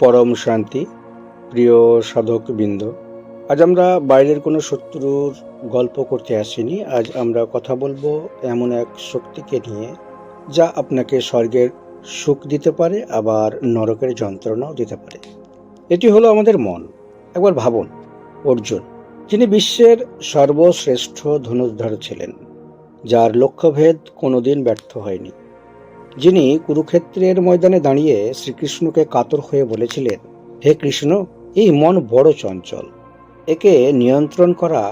পরম শান্তি, প্রিয় সাধকবৃন্দ। আজ আমরা বাইরের কোনো শত্রুর গল্প করতে আসিনি। আজ আমরা কথা বলবো এমন এক শক্তিকে নিয়ে, যা আপনাকে স্বর্গের সুখ দিতে পারে, আবার নরকের যন্ত্রণাও দিতে পারে। এটি হলো আমাদের মন। একবার ভাবুন, অর্জুন, যিনি বিশ্বের সর্বশ্রেষ্ঠ ধনুর্ধর ছিলেন, যার লক্ষ্যভেদ কোনোদিন ব্যর্থ হয়নি, যিনি কুরুক্ষেত্রের ময়দানে দাঁড়িয়ে শ্রীকৃষ্ণকে কাতর হয়ে বলেছিলেন, হে কৃষ্ণ, এই মন বড় চঞ্চল, একে নিয়ন্ত্রণ করা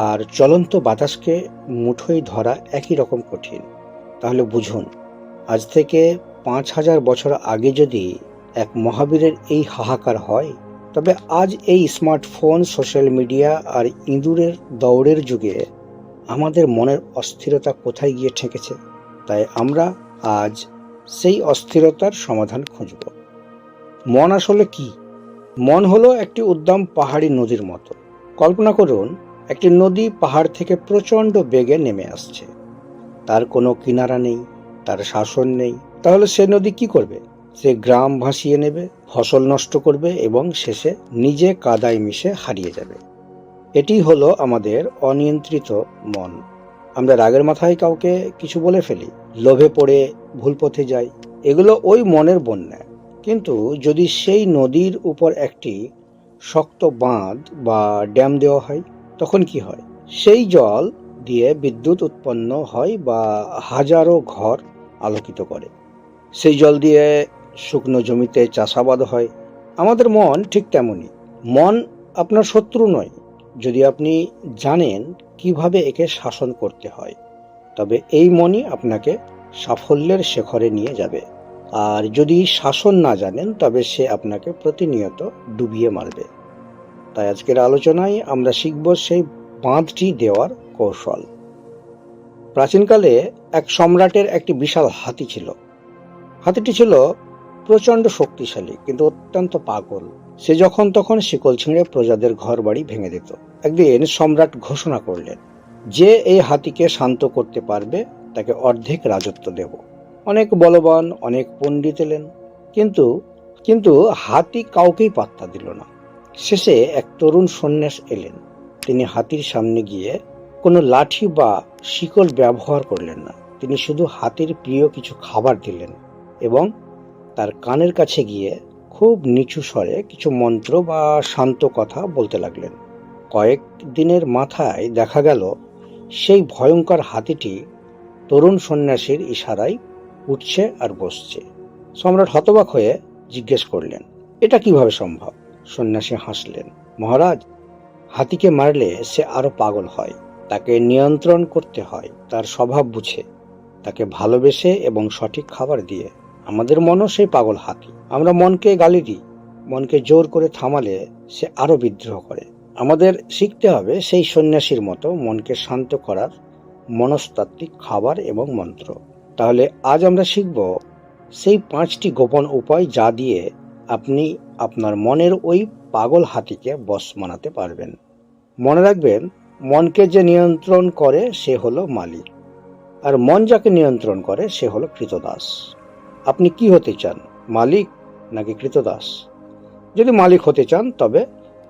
আর চলন্ত বাতাসকে মুঠোয় ধরা একই রকম কঠিন। তাহলে বুঝুন, আজ থেকে ৫,০০০ বছর আগে যদি এক মহাবীরের এই হাহাকার হয়, তবে আজ এই স্মার্টফোন, সোশ্যাল মিডিয়া আর ইঁদুরের দৌড়ের যুগে আমাদের মনের অস্থিরতা কোথায় গিয়ে ঠেকেছে। তাই আমরা আজ সেই অস্থিরতার সমাধান খুঁজব। মন আসলে কি? মন হলো একটি উদ্দাম পাহাড়ি নদীর মতো। কল্পনা করুন, একটি নদী পাহাড় থেকে প্রচণ্ড বেগে নেমে আসছে। তার কোনো কিনারা নেই, তার শাসন নেই। তাহলে সে নদী কি করবে? সে গ্রাম ভাসিয়ে নেবে, ফসল নষ্ট করবে এবং শেষে নিজে কাদায় মিশে হারিয়ে যাবে। এটি হলো আমাদের অনিয়ন্ত্রিত মন। আমরা রাগের মাথায় কাউকে কিছু বলে ফেলি, লোভে পড়ে ভুল পথে যাই। এগুলো ওই মনের বন্যা। কিন্তু যদি সেই নদীর উপর একটি শক্ত বাঁধ বা ড্যাম দেওয়া হয়, তখন কি হয়? সেই জল দিয়ে বিদ্যুৎ উৎপন্ন হয় বা হাজারো ঘর আলোকিত করে। সেই জল দিয়ে শুকনো জমিতে চাষাবাদ হয়। আমাদের মন ঠিক তেমনই। মন আপনার শত্রু নয়, যদি আপনি জানেন কিভাবে একে শাসন করতে হয়। তবে এই মনই আপনাকে সাফল্যের শিখরে নিয়ে যাবে। আর যদি শাসন না জানেন, তবে সে আপনাকে প্রতিনিয়ত ডুবিয়ে মারবে। তাই আজকের আলোচনায় আমরা শিখব সেই বাঁধটি দেওয়ার কৌশল। প্রাচীনকালে এক সম্রাটের একটি বিশাল হাতি ছিল। হাতিটি ছিল প্রচণ্ড শক্তিশালী, কিন্তু অত্যন্ত পাগল। সে যখন তখন শিকল ছিঁড়ে প্রজাদের ঘর বাড়ি ভেঙে দিত। একদিন সম্রাট ঘোষণা করলেন, যে এই হাতিকে শান্ত করতে পারবে তাকে অর্ধেক রাজত্ব দেব। অনেক বলবান, অনেক পণ্ডিত এলেন, কিন্তু কিন্তু হাতি কাউকেই পাত্তা দিল না। শেষে এক তরুণ সন্ন্যাস এলেন। তিনি হাতির সামনে গিয়ে কোনো লাঠি বা শিকল ব্যবহার করলেন না। তিনি শুধু হাতির প্রিয় কিছু খাবার দিলেন এবং তার কানের কাছে গিয়ে খুব নিচু স্বরে কিছু মন্ত্র বা শান্ত কথা বলতে লাগলেন। কয়েক দিনের মাথায় দেখা গেল সেই ভয়ঙ্কর হাতিটি তরুণ সন্ন্যাসীর ইশারায় উঠছে আর বসছে। সম্রাট হতবাক হয়ে জিজ্ঞেস করলেন, এটা কিভাবে সম্ভব? সন্ন্যাসী হাসলেন, মহারাজ, হাতিকে মারলে সে আরো পাগল হয়। তাকে নিয়ন্ত্রণ করতে হয় তার স্বভাব বুঝে, তাকে ভালোবেসে এবং সঠিক খাবার দিয়ে। আমাদের মনও সেই পাগল হাতি। আমরা মনকে গালি দিই, মনকে জোর করে থামালে সে আরো বিদ্রোহ করে। আমাদের শিখতে হবে সেই সন্ন্যাসীর মতো মনকে শান্ত করার মনস্তাত্ত্বিক খাবার এবং মন্ত্র। তাহলে আজ আমরা শিখব সেই 5টি গোপন উপায়, যা দিয়ে আপনি আপনার মনের ওই পাগল হাতিকে বশ মানাতে পারবেন। মনে রাখবেন, মনকে যে নিয়ন্ত্রণ করে সে হলো মালিক, আর মন যাকে নিয়ন্ত্রণ করে সে হলো কৃতদাস। আপনি কি হতে চান, মালিক নাকি কৃতদাস? যদি মালিক হতে চান, তবে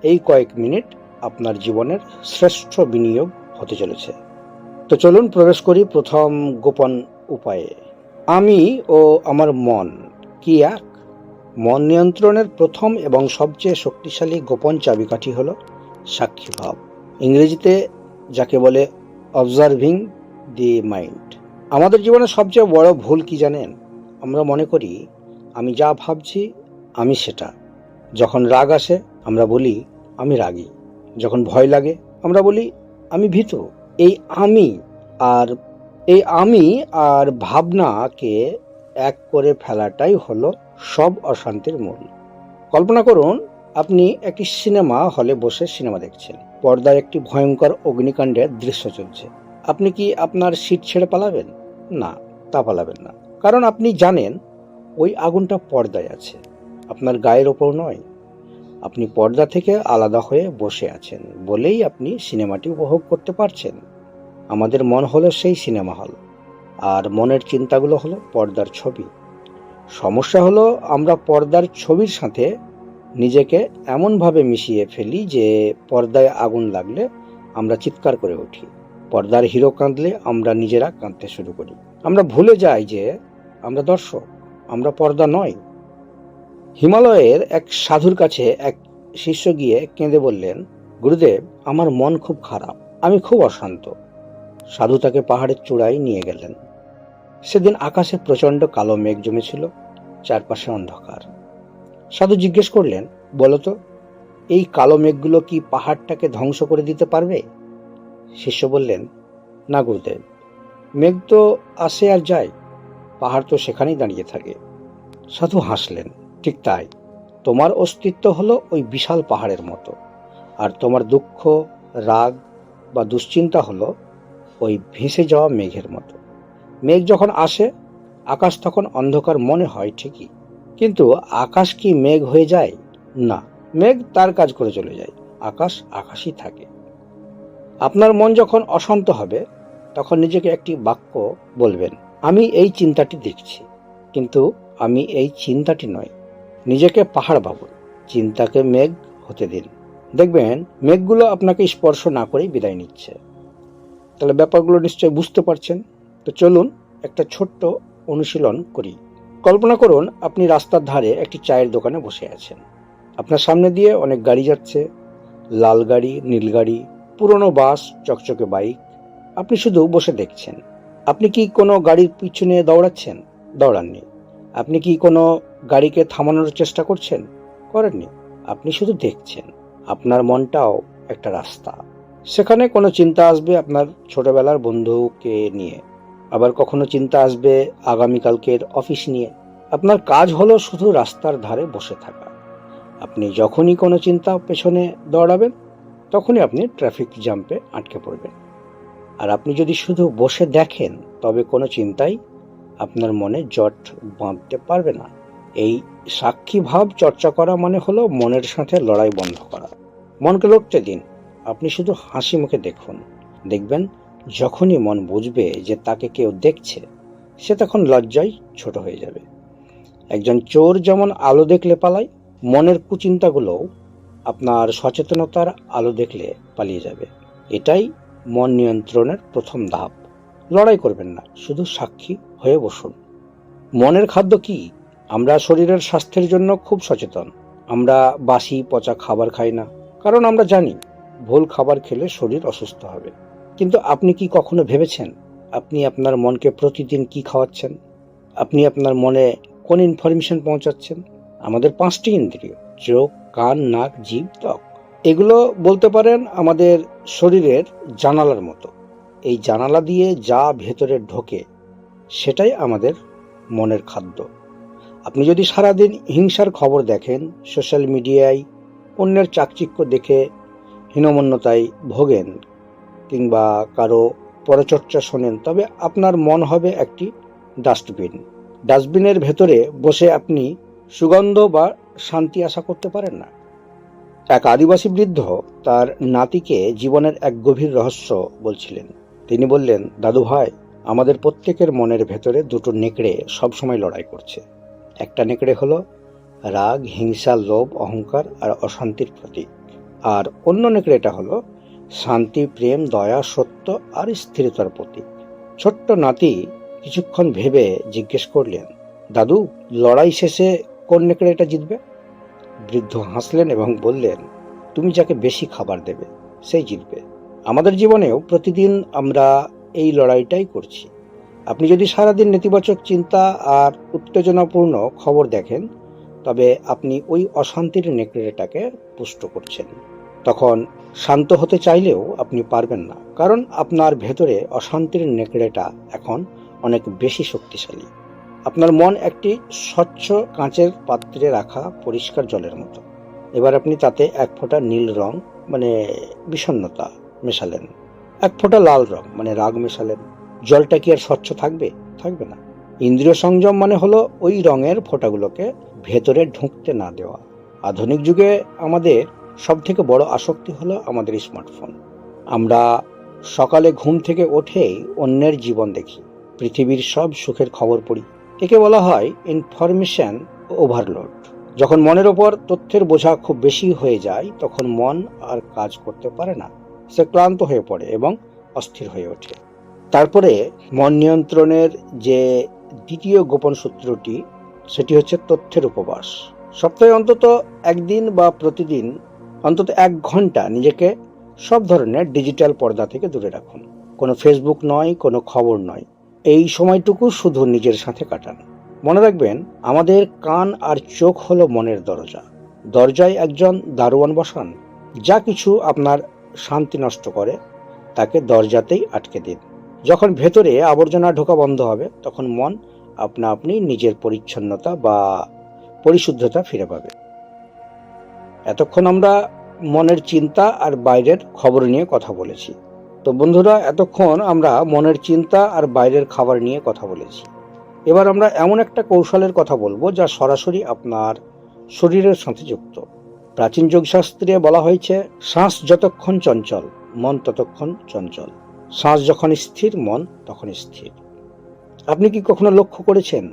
এই কয়েক মিনিট আপনার জীবনের শ্রেষ্ঠ বিনিয়োগ হতে চলেছে। তো চলুন প্রবেশ করি প্রথম গোপন উপায়ে। আমি ও আমার মন কি এক? মন নিয়ন্ত্রণের প্রথম এবং সবচেয়ে শক্তিশালী গোপন চাবিকাঠি হলো সাক্ষীভাব। ইংরেজিতে যাকে বলে অবজার্ভিং দি মাইন্ড। আমাদের জীবনের সবচেয়ে বড় ভুল কি জানেন? আমরা মনে করি আমি যা ভাবছি আমি সেটা। যখন রাগ আসে আমরা বলি আমি রাগী। যখন ভয় লাগে আমরা বলি আমি ভীতু। এই আমি আর ভাবনাকে এক করে ফেলাটাই হলো সব অশান্তির মূল। কল্পনা করুন, আপনি একটি সিনেমা হলে বসে সিনেমা দেখছেন। পর্দায় একটি ভয়ঙ্কর অগ্নিকাণ্ডের দৃশ্য চলছে। আপনি কি আপনার সিট ছেড়ে পালাবেন? না, তা পালাবেন না। কারণ আপনি জানেন ওই আগুনটা পর্দায় আছে, আপনার গায়ের ওপর নয়। আপনি পর্দা থেকে আলাদা হয়ে বসে আছেন বলেই আপনি সিনেমাটি উপভোগ করতে পারছেন। আমাদের মন হলো সেই সিনেমা হল, আর মনের চিন্তাগুলো হলো পর্দার ছবি। সমস্যা হলো আমরা পর্দার ছবির সাথে নিজেকে এমনভাবে মিশিয়ে ফেলি যে পর্দায় আগুন লাগলে আমরা চিৎকার করে উঠি। পর্দার হিরো কাঁদলে আমরা নিজেরা কাঁদতে শুরু করি। আমরা ভুলে যাই যে আমরা দর্শক, আমরা পর্দা নয়। হিমালয়ের এক সাধুর কাছে এক শিষ্য গিয়ে কেঁদে বললেন, গুরুদেব, আমার মন খুব খারাপ, আমি খুব অশান্ত। সাধু তাকে পাহাড়ের চূড়ায় নিয়ে গেলেন। সেদিন আকাশে প্রচণ্ড কালো মেঘ জমেছিল, চারপাশে অন্ধকার। সাধু জিজ্ঞেস করলেন, বলতো, এই কালো মেঘগুলো কি পাহাড়টাকে ধ্বংস করে দিতে পারবে? শিষ্য বললেন, না গুরুদেব, মেঘ তো আসে আর যায়, পাহাড় তো সেখানেই দাঁড়িয়ে থাকে। সাধু হাসলেন, ঠিক তাই, তোমার অস্তিত্ব হলো ওই বিশাল পাহাড়ের মতো, আর তোমার দুঃখ, রাগ বা দুশ্চিন্তা হলো ওই ভেসে যাওয়া মেঘের মতো। মেঘ যখন আসে, আকাশ তখন অন্ধকার মনে হয় ঠিকই, কিন্তু আকাশ কি মেঘ হয়ে যায়? না, মেঘ তার কাজ করে চলে যায়, আকাশ আকাশই থাকে। আপনার মন যখন অশান্ত হবে, তখন নিজেকে একটি বাক্য বলবেন, আমি এই চিন্তাটি দেখছি, কিন্তু আমি এই চিন্তাটি নয়। নিজেকে পাহাড় ভাবুন, চিন্তাকে মেঘ হতে দিন। দেখবেন মেঘগুলো আপনাকে স্পর্শ না করেই বিদায় নিচ্ছে। তাহলে ব্যাপারগুলো নিশ্চয়ই বুঝতে পারছেন। তো চলুন একটা ছোট্ট অনুশীলন করি। কল্পনা করুন আপনি রাস্তার ধারে একটি চায়ের দোকানে বসে আছেন। আপনার সামনে দিয়ে অনেক গাড়ি যাচ্ছে, লাল গাড়ি, নীল গাড়ি, পুরনো বাস, চকচকে বাইক। আপনি শুধু বসে দেখছেন। আপনি কি কোনো গাড়ির পিছনে দৌড়াচ্ছেন? দৌড়াননি। আপনি কি কোনো গাড়িকে থামানোর চেষ্টা করছেন? করেননি। আপনি শুধু দেখছেন। আপনার মনটাও একটা রাস্তা। সেখানে কোনো চিন্তা আসবে আপনার ছোটবেলার বন্ধুকে নিয়ে, আবার কখনো চিন্তা আসবে আগামীকালকের অফিস নিয়ে। আপনার কাজ হলো শুধু রাস্তার ধারে বসে থাকা। আপনি যখনই কোনো চিন্তা পেছনে দৌড়াবেন, তখনই আপনি ট্রাফিক জ্যাম্পে আটকে পড়বেন। আর আপনি যদি শুধু বসে দেখেন, তবে কোনো চিন্তাই আপনার মনে জট বাঁধতে পারবে না। এই সাক্ষী ভাব চর্চা করা মানে হলো মনের সাথে লড়াই বন্ধ করা। মনকে লড়তে দিন, আপনি শুধু হাসি মুখে দেখুন। দেখবেন যখনই মন বুঝবে যে তাকে কেউ দেখছে, সে তখন লজ্জায় ছোট হয়ে যাবে। একজন চোর যেমন আলো দেখলে পালায়, মনের কুচিন্তাগুলোও আপনার সচেতনতার আলো দেখলে পালিয়ে যাবে। এটাই মন নিয়ন্ত্রণের প্রথম ধাপ। লড়াই করবেন না, শুধু সাক্ষী হয়ে বসুন। মনের খাদ্য কি? আমরা শরীরের স্বাস্থ্যের জন্য খুব সচেতন। আমরা বাসি পচা খাবার খাই না, কারণ আমরা জানি ভুল খাবার খেলে শরীর অসুস্থ হবে। কিন্তু আপনি কি কখনো ভেবেছেন আপনি আপনার মনকে প্রতিদিন কি খাওয়াচ্ছেন? আপনি আপনার মনে কোন ইনফরমেশন পৌঁছাচ্ছেন? আমাদের 5টি ইন্দ্রিয়, চোখ, কান, নাক, জিভ, ত্বক, এগুলো বলতে পারেন আমাদের শরীরের জানালার মতো। এই জানালা দিয়ে যা ভেতরে ঢোকে, সেটাই আমাদের মনের খাদ্য। আপনি যদি সারাদিন হিংসার খবর দেখেন, সোশ্যাল মিডিয়ায় অন্যের চাকচিক্য দেখে হীনমন্যতায় ভোগেন, কিংবা কারো পরচর্চা শোনেন, তবে আপনার মন হবে একটি ডাস্টবিন। ডাস্টবিনের ভেতরে বসে আপনি সুগন্ধ বা শান্তি আশা করতে পারেন না। এক আদিবাসী বৃদ্ধ তার নাতিকে জীবনের এক গভীর রহস্য বলছিলেন। তিনি বললেন, দাদু ভাই, আমাদের প্রত্যেকের মনের ভেতরে দুটো নেকড়ে সবসময় লড়াই করছে। একটা নেকড়ে হলো রাগ, হিংসা, লোভ, অহংকার আর অশান্তির প্রতীক। আর অন্য নেকড়েটা হলো শান্তি, প্রেম, দয়া, সত্য আর স্থিরতার প্রতীক। ছোট্ট নাতি কিছুক্ষণ ভেবে জিজ্ঞেস করলেন, দাদু, লড়াই শেষে কোন নেকড়েটা জিতবে? বৃদ্ধ হাসলেন এবং বললেন, তুমি যাকে বেশি খাবার দেবে সেই জিতবে। আমাদের জীবনেও প্রতিদিন আমরা এই লড়াইটাই করছি। আপনি যদি সারাদিন নেতিবাচক চিন্তা আর উত্তেজনাপূর্ণ খবর দেখেন, তবে আপনি ওই অশান্তির নেকড়েটাকে পুষ্ট করছেন। তখন শান্ত হতে চাইলেও আপনি পারবেন না, কারণ আপনার ভেতরে অশান্তির নেকড়েটা এখন অনেক বেশি শক্তিশালী। আপনার মন একটি স্বচ্ছ কাঁচের পাত্রে রাখা পরিষ্কার জলের মতো। এবার আপনি তাতে এক ফোঁটা নীল রং মানে বিষণ্ণতা মেশালেন, এক ফোঁটা লাল রং মানে রাগ মেশালেন। জলটা কি আর স্বচ্ছ থাকবে? থাকবে না। ইন্দ্রিয় সংযম মানে হলো ওই রঙের ফোঁটাগুলোকে ভেতরে ঢুকতে না দেওয়া। আধুনিক যুগে আমাদের সব থেকে বড় আসক্তি হলো আমাদের স্মার্টফোন। আমরা সকালে ঘুম থেকে উঠেই অন্যের জীবন দেখি, পৃথিবীর সব সুখের খবর পড়ি, একে বলা হয় ইনফরমেশন ওভারলোড। যখন মনের ওপর তথ্যের বোঝা খুব বেশি হয়ে যায়, তখন মন আর কাজ করতে পারে না। সে ক্লান্ত হয়ে পড়ে এবং অস্থির হয়ে ওঠে। তারপরে মন নিয়ন্ত্রণের যে দ্বিতীয় গোপন সূত্রটি, সেটি হচ্ছে তথ্যের উপবাস। সপ্তাহে অন্তত একদিন বা প্রতিদিন অন্তত 1 ঘন্টা নিজেকে সব ধরনের ডিজিটাল পর্দা থেকে দূরে রাখুন। কোনো ফেসবুক নয়, কোনো খবর নয়। এই সময়টুকু শুধু নিজের সাথে কাটান। মনে রাখবেন, আমাদের কান আর চোখ হলো মনের দরজা। দরজায় একজন দারোয়ান বসান। যা কিছু আপনার শান্তি নষ্ট করে তাকে দরজাতেই আটকে দিন। যখন ভেতরে আবর্জনা ঢোকা বন্ধ হবে, তখন মন আপনা আপনি নিজের পরিচ্ছন্নতা বা পরিশুদ্ধতা ফিরে পাবে। এতক্ষণ আমরা মনের চিন্তা আর বাইরের খবর নিয়ে কথা বলেছি। তো বন্ধুরা, এতক্ষণ আমরা মনের চিন্তা আর বাইরের খাবার নিয়ে কথা বলেছি। এবার আমরা এমন একটা কৌশলের কথা বলবো যা সরাসরি আপনার শরীরের সাথে যুক্ত। প্রাচীন যোগশাস্ত্রে বলা হয়েছে, শ্বাস যতক্ষণ চঞ্চল, মন ততক্ষণ চঞ্চল। শ্বাস যখন স্থির, মন তখন স্থির। আপনি কি কখনো লক্ষ্য করেছেন,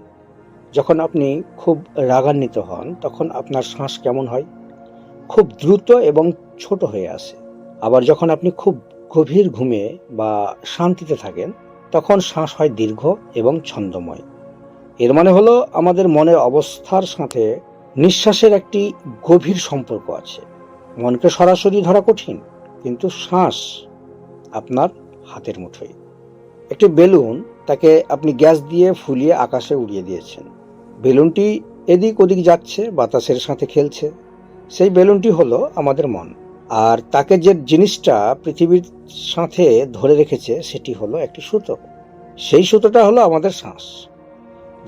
যখন আপনি খুব রাগান্বিত হন, তখন আপনার শ্বাস কেমন হয়? খুব দ্রুত এবং ছোট হয়ে আসে। আবার যখন আপনি খুব গভীর ঘুমে বা শান্তিতে থাকেন, তখন শ্বাস হয় দীর্ঘ এবং ছন্দময়। এর মানে হলো, আমাদের মনের অবস্থার সাথে নিঃশ্বাসের একটি গভীর সম্পর্ক আছে। মনকে সরাসরি ধরা কঠিন, কিন্তু শ্বাস আপনার হাতের মুঠোয়। একটি বেলুন, তাকে আপনি গ্যাস দিয়ে ফুলিয়ে আকাশে উড়িয়ে দিয়েছেন। বেলুনটি এদিক ওদিক যাচ্ছে, বাতাসের সাথে খেলছে। সেই বেলুনটি হলো আমাদের মন। আর তাকে যে জিনিসটা পৃথিবীর সাথে ধরে রেখেছে, সেটি হলো একটি সুতো। সেই সুতোটা হলো আমাদের শ্বাস।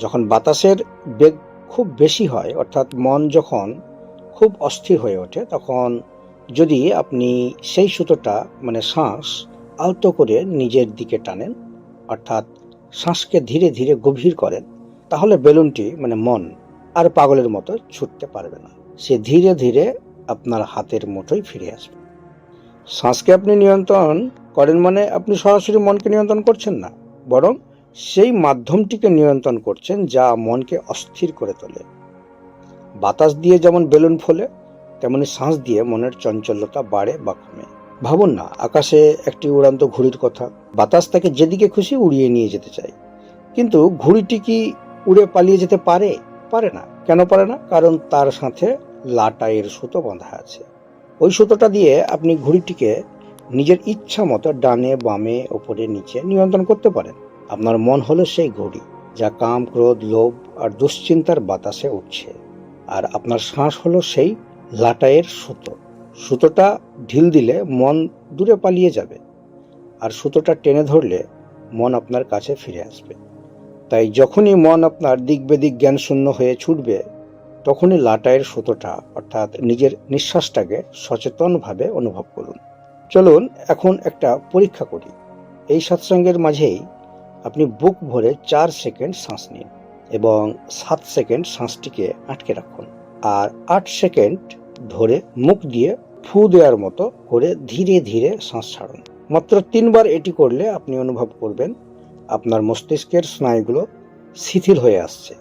যখন বাতাসের বেগ খুব বেশি হয়, অর্থাৎ মন যখন খুব অস্থির হয়ে ওঠে, তখন যদি আপনি সেই সুতোটা মানে শ্বাস আলতো করে নিজের দিকে টানেন, অর্থাৎ শ্বাসকে ধীরে ধীরে গভীর করেন, তাহলে বেলুনটি মানে মন আর পাগলের মতো ছুটতে পারবে না। সে ধীরে ধীরে আপনার হাতের মুঠোয় ফিরে আসবে। শ্বাসকে আপনি নিয়ন্ত্রণ করেন মানে আপনি সরাসরি মনকে নিয়ন্ত্রণ করছেন না, বরং সেই মাধ্যমটিকে নিয়ন্ত্রণ করছেন যা মনকে অস্থির করে তোলে। বাতাস দিয়ে যেমন বেলুন ফোলে, তেমনি শ্বাস দিয়ে মনের চঞ্চলতা বাড়ে বা কমে। ভাবুন না, আকাশে একটি উড়ান্ত ঘুড়ির কথা। বাতাস তাকে যেদিকে খুশি উড়িয়ে নিয়ে যেতে চায়, কিন্তু ঘুড়িটি কি উড়ে পালিয়ে যেতে পারে? পারে না। কেন পারে না? কারণ তার সাথে লাটাইয়ের সুতো বাঁধা আছে। ওই সুতোটা দিয়ে আপনি ঘুড়িটিকে নিজের ইচ্ছা মতো ডানে বামে ওপরে নিচে নিয়ন্ত্রণ করতে পারেন। আপনার মন হলো সেই ঘুড়ি, যা কাম, ক্রোধ, লোভ আর দুশ্চিন্তার বাতাসে উঠছে। আর আপনার শ্বাস হলো সেই লাটাইয়ের সুতো। সুতোটা ঢিল দিলে মন দূরে পালিয়ে যাবে, আর সুতোটা টেনে ধরলে মন আপনার কাছে ফিরে আসবে। তাই যখনই মন আপনার দিক বেদিক জ্ঞান শূন্য হয়ে ছুটবে, তখনই লাটাইয়ের সুতোটা অর্থাৎ নিজের নিঃশ্বাসটাকে সচেতনভাবে অনুভব করুন। চলুন এখন একটা পরীক্ষা করি। এই সৎসঙ্গের মাঝেই আপনি বুক ভরে 4 সেকেন্ড শ্বাস নিন এবং 7 সেকেন্ড শ্বাসটিকে আটকে রাখুন, আর 8 সেকেন্ড ধরে মুখ দিয়ে ফু দেওয়ার মতো করে ধীরে ধীরে শ্বাস ছাড়ুন। মাত্র 3 বার এটি করলে আপনি অনুভব করবেন আপনার মস্তিষ্কের স্নায়ুগুলো শিথিল হয়ে আসছে।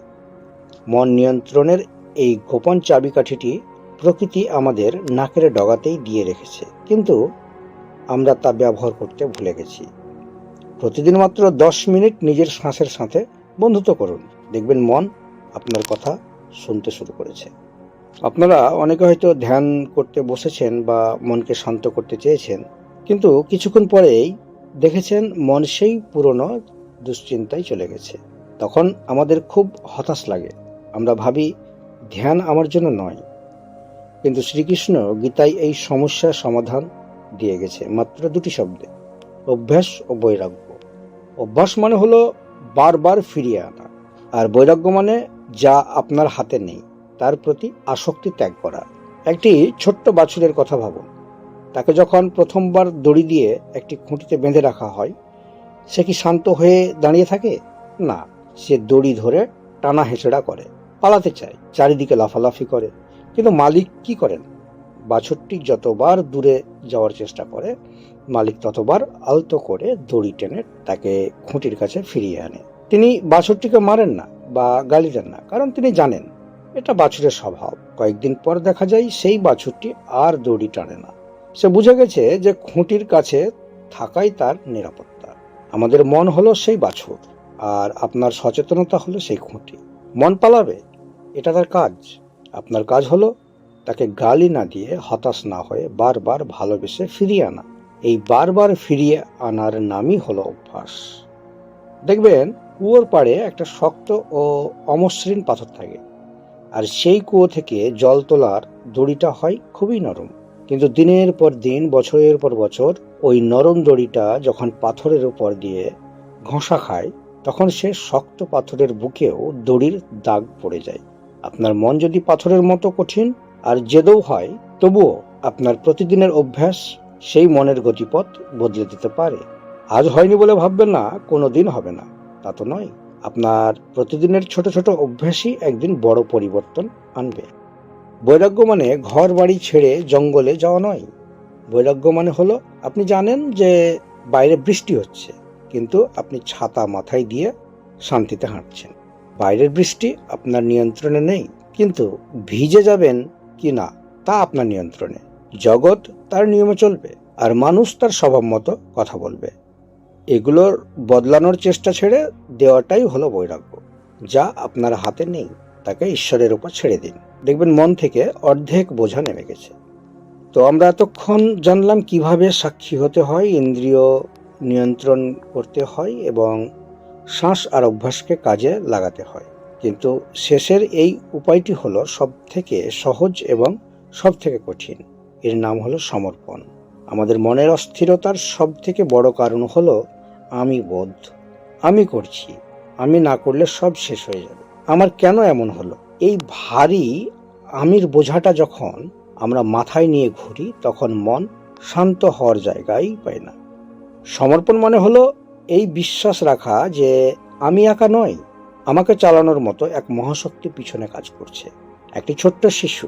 মন নিয়ন্ত্রণের এই গোপন চাবিকাঠিটি প্রকৃতি আমাদের নাকের ডগাতেই দিয়ে রেখেছে, কিন্তু আমরা তা ব্যবহার করতে ভুলে গেছি। প্রতিদিন মাত্র 10 মিনিট নিজের শ্বাসের সাথে বন্ধুত্ব করুন, দেখবেন মন আপনার কথা শুনতে শুরু করেছে। আপনারা অনেকে হয়তো ধ্যান করতে বসেছেন বা মনকে শান্ত করতে চেয়েছেন, কিন্তু কিছুক্ষণ পরেই দেখেছেন মন সেই পুরনো দুশ্চিন্তায় চলে গেছে। তখন আমাদের খুব হতাশ লাগে। আমরা ভাবি, ধ্যান আমার জন্য নয়। কিন্তু শ্রীকৃষ্ণ গীতায় এই সমস্যার সমাধান দিয়ে গেছে মাত্র 2টি শব্দে: অভ্যাস ও বৈরাগ্য। অভ্যাস মানে হলো বারবার ফিরিয়ে আনা, আর বৈরাগ্য মানে যা আপনার হাতে নেই তার প্রতি আসক্তি ত্যাগ করা। একটি ছোট্ট বাছুরের কথা ভাবুন। তাকে যখন প্রথমবার দড়ি দিয়ে একটি খুঁটিতে বেঁধে রাখা হয়, সে কি শান্ত হয়ে দাঁড়িয়ে থাকে? না, সে দড়ি ধরে টানা হেঁচড়া করে, পালাতে চায়, চারিদিকে লাফালাফি করে। কিন্তু মালিক কি করেন? বাছুরটি যতবার দূরে যাওয়ার চেষ্টা করে, মালিক ততবার আলতো করে দড়ি টেনে তাকে খুঁটির কাছে ফিরিয়ে আনে। তিনি বাছুরটিকে মারেন না, বা গালি দেন না, কারণ তিনি জানেন এটা বাছুরের স্বভাব। কয়েকদিন পর দেখা যায় সেই বাছুরটি আর দড়ি টানে না। সে বুঝে গেছে যে খুঁটির কাছে থাকাই তার নিরাপত্তা। আমাদের মন হলো সেই বাছুর, আর আপনার সচেতনতা হলো সেই খুঁটি। মন পালাবে, এটা তার কাজ। আপনার কাজ হলো তাকে গালি না দিয়ে, হতাশ না হয়ে বারবার ভালোবেসে ফিরিয়ে আনা। এই বারবার ফিরিয়ে আনার নামই হলো অভ্যাস। দেখবেন কুয়োর পাড়ে একটা শক্ত ও অমসৃণ পাথর থাকে, আর সেই কুয়ো থেকে জল তোলার দড়িটা হয় খুবই নরম। কিন্তু দিনের পর দিন, বছরের পর বছর ওই নরম দড়িটা যখন পাথরের উপর দিয়ে ঘষা খায়, তখন সে শক্ত পাথরের বুকেও দড়ির দাগ পড়ে যায়। আপনার মন যদি পাথরের মতো কঠিন আর জেদও হয়, তবুও আপনার প্রতিদিনের অভ্যাস সেই মনের গতিপথ বদলে দিতে পারে। আজ হয়নি বলে ভাববেন না কোনোদিন হবে না, তা তো নয়। আপনার প্রতিদিনের ছোট ছোট অভ্যাসই একদিন বড় পরিবর্তন আনবে। বৈরাগ্য মানে ঘর বাড়ি ছেড়ে জঙ্গলে যাওয়া নয়। বৈরাগ্য মানে হলো আপনি জানেন যে বাইরে বৃষ্টি হচ্ছে, কিন্তু আপনি ছাতা মাথায় দিয়ে শান্তিতে হাঁটছেন। বাইরের বৃষ্টি আপনার নিয়ন্ত্রণে নেই, কিন্তু ভিজে যাবেন কি না তা আপনার নিয়ন্ত্রণে। জগৎ তার নিয়মে চলবে, আর মানুষ তার স্বভাব মতো কথা বলবে। এগুলোর বদলানোর চেষ্টা ছেড়ে দেওয়াটাই হলো বৈরাগ্য। যা আপনার হাতে নেই তাকে ঈশ্বরের উপর ছেড়ে দিন, দেখবেন মন থেকে অর্ধেক বোঝা নেমে গেছে। তো আমরা এতক্ষণ জানলাম কিভাবে সাক্ষী হতে হয়, ইন্দ্রিয় নিয়ন্ত্রণ করতে হয় এবং শ্বাস আর অভ্যাসকে কাজে লাগাতে হয়। কিন্তু শেষের এই উপায়টি হলো সব থেকে সহজ এবং সব থেকে কঠিন। এর নাম হলো সমর্পণ। আমাদের মনের অস্থিরতার সব থেকে বড় কারণ হলো আমি বোধ। আমি করছি, আমি না করলে সব শেষ হয়ে যাবে, আমার কেন এমন হলো। এই ভারী আমির বোঝাটা যখন আমরা মাথায় নিয়ে ঘুরি, তখন মন শান্ত হওয়ার জায়গায় পায় না। সমর্পণ মানে হলো এই বিশ্বাস রাখা যে আমি একা নই, আমাকে চালানোর মতো এক মহাশক্তি পিছনে কাজ করছে। একটি ছোট্ট শিশু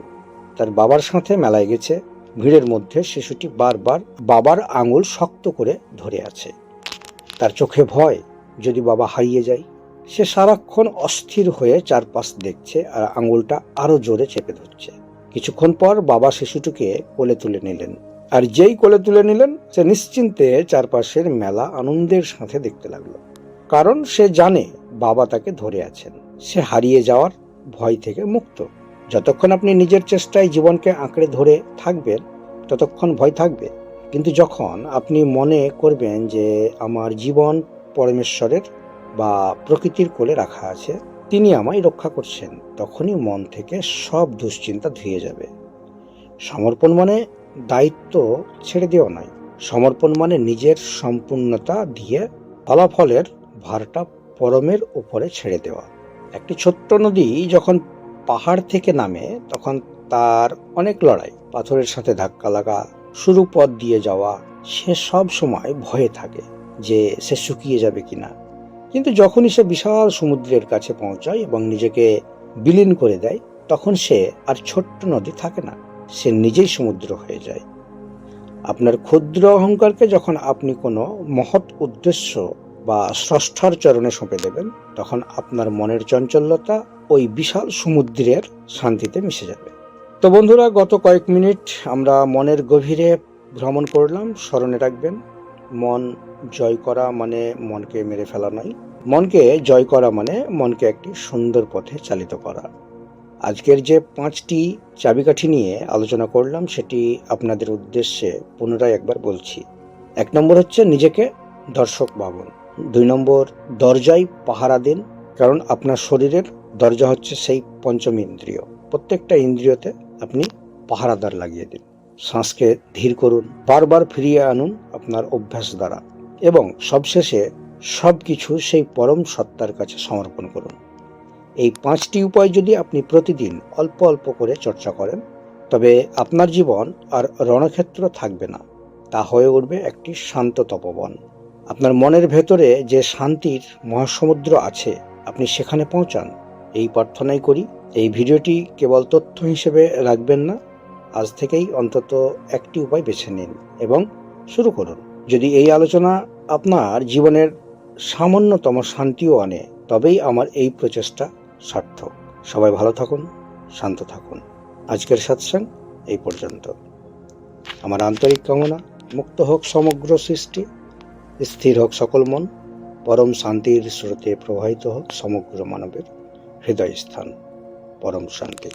তার বাবার সাথে মেলায় গেছে। ভিড়ের মধ্যে শিশুটি বারবার বাবার আঙুল শক্ত করে ধরে আছে। তার চোখে ভয়, যদি বাবা হারিয়ে যায়। সে সারাক্ষণ অস্থির হয়ে চারপাশ দেখছে আর আঙুলটা আরো জোরে চেপে ধরছে। কিছুক্ষণ পর বাবা শিশুটিকে কোলে তুলে নিলেন, আর যেই কোলে তুলে নিলেন, সে নিশ্চিন্তে চারপাশের মেলা আনন্দের সাথে দেখতে লাগলো। কারণ সে জানে বাবা তাকে ধরে আছেন। সে হারিয়ে যাওয়ার ভয় থেকে মুক্ত। যতক্ষণ আপনি নিজের চেষ্টায় জীবনকে আঁকড়ে ধরে থাকবেন, ততক্ষণ ভয় থাকবে। কিন্তু যখন আপনি মনে করবেন যে আমার জীবন পরমেশ্বরের বা প্রকৃতির কোলে রাখা আছে, তিনি আমায় রক্ষা করছেন, তখনই মন থেকে সব দুশ্চিন্তা ধুয়ে যাবে। সমর্পণ মানে দায়িত্ব ছেড়ে দেওয়া নয়। সমর্পণ মানে নিজের সম্পূর্ণতা দিয়ে ফলাফলের ভারটা পরমের উপরে ছেড়ে দেওয়া। একটি ছোট্ট নদী যখন পাহাড় থেকে নামে, তখন তার অনেক লড়াই, পাথরের সাথে ধাক্কা লাগা, সরু পথ দিয়ে যাওয়া। সে সব সময় ভয়ে থাকে যে সে শুকিয়ে যাবে কিনা। কিন্তু যখনই সে বিশাল সমুদ্রের কাছে পৌঁছায় এবং নিজেকে বিলীন করে দেয়, তখন সে আর ছোট্ট নদী থাকে না, সে নিজেই সমুদ্র হয়ে যায়। আপনার ক্ষুদ্র অহংকারকে যখন আপনি কোনো মহৎ উদ্দেশ্য বা স্রষ্টার চরণে সঁপে দেবেন, তখন আপনার মনের চঞ্চলতা ওই বিশাল সমুদ্রের শান্তিতে মিশে যাবে। তো বন্ধুরা, গত কয়েক মিনিট আমরা মনের গভীরে ভ্রমণ করলাম। স্মরণে রাখবেন, মন জয় করা মানে মনকে মেরে ফেলা নয়। মনকে জয় করা মানে মনকে একটি সুন্দর পথে চালিত করা। আজকের যে 5টি চাবিকাঠি নিয়ে আলোচনা করলাম, সেটি আপনাদের উদ্দেশ্যে পুনরায় একবার বলছি। 1 নম্বর হচ্ছে নিজেকে দর্শক ভাবুন। 2 নম্বর, দরজায় পাহারা দিন, কারণ আপনার শরীরের দরজা হচ্ছে সেই পঞ্চম ইন্দ্রিয়। প্রত্যেকটা ইন্দ্রিয়তে আপনি পাহারাদার লাগিয়ে দিন। শ্বাসকে ধীর করুন, বারবার ফিরিয়ে আনুন আপনার অভ্যাস দ্বারা, এবং সবশেষে সবকিছু সেই পরম সত্তার কাছে সমর্পণ করুন। এই 5টি উপায় যদি আপনি প্রতিদিন অল্প অল্প করে চর্চা করেন, তবে আপনার জীবন আর রণক্ষেত্র থাকবে না, তা হয়ে উঠবে একটি শান্ত তপবন। আপনার মনের ভেতরে যে শান্তির মহাসমুদ্র আছে, আপনি সেখানে পৌঁছান, এই প্রার্থনাই করি। এই ভিডিওটি কেবল তথ্য হিসেবে রাখবেন না, আজ থেকেই অন্তত একটি উপায় বেছে নিন এবং শুরু করুন। যদি এই আলোচনা আপনার জীবনের সামান্যতম শান্তিও আনে, তবেই আমার এই প্রচেষ্টা সার্থক। সবাই ভালো থাকুন, শান্ত থাকুন। আজকের সৎসঙ্গ এই পর্যন্ত। আমার আন্তরিক কামনা, মুক্ত হোক সমগ্র সৃষ্টি, স্থির হোক সকল মন, পরম শান্তির স্রোতে প্রবাহিত হোক সমগ্র মানবের হৃদয় স্থান। পরম শান্তি।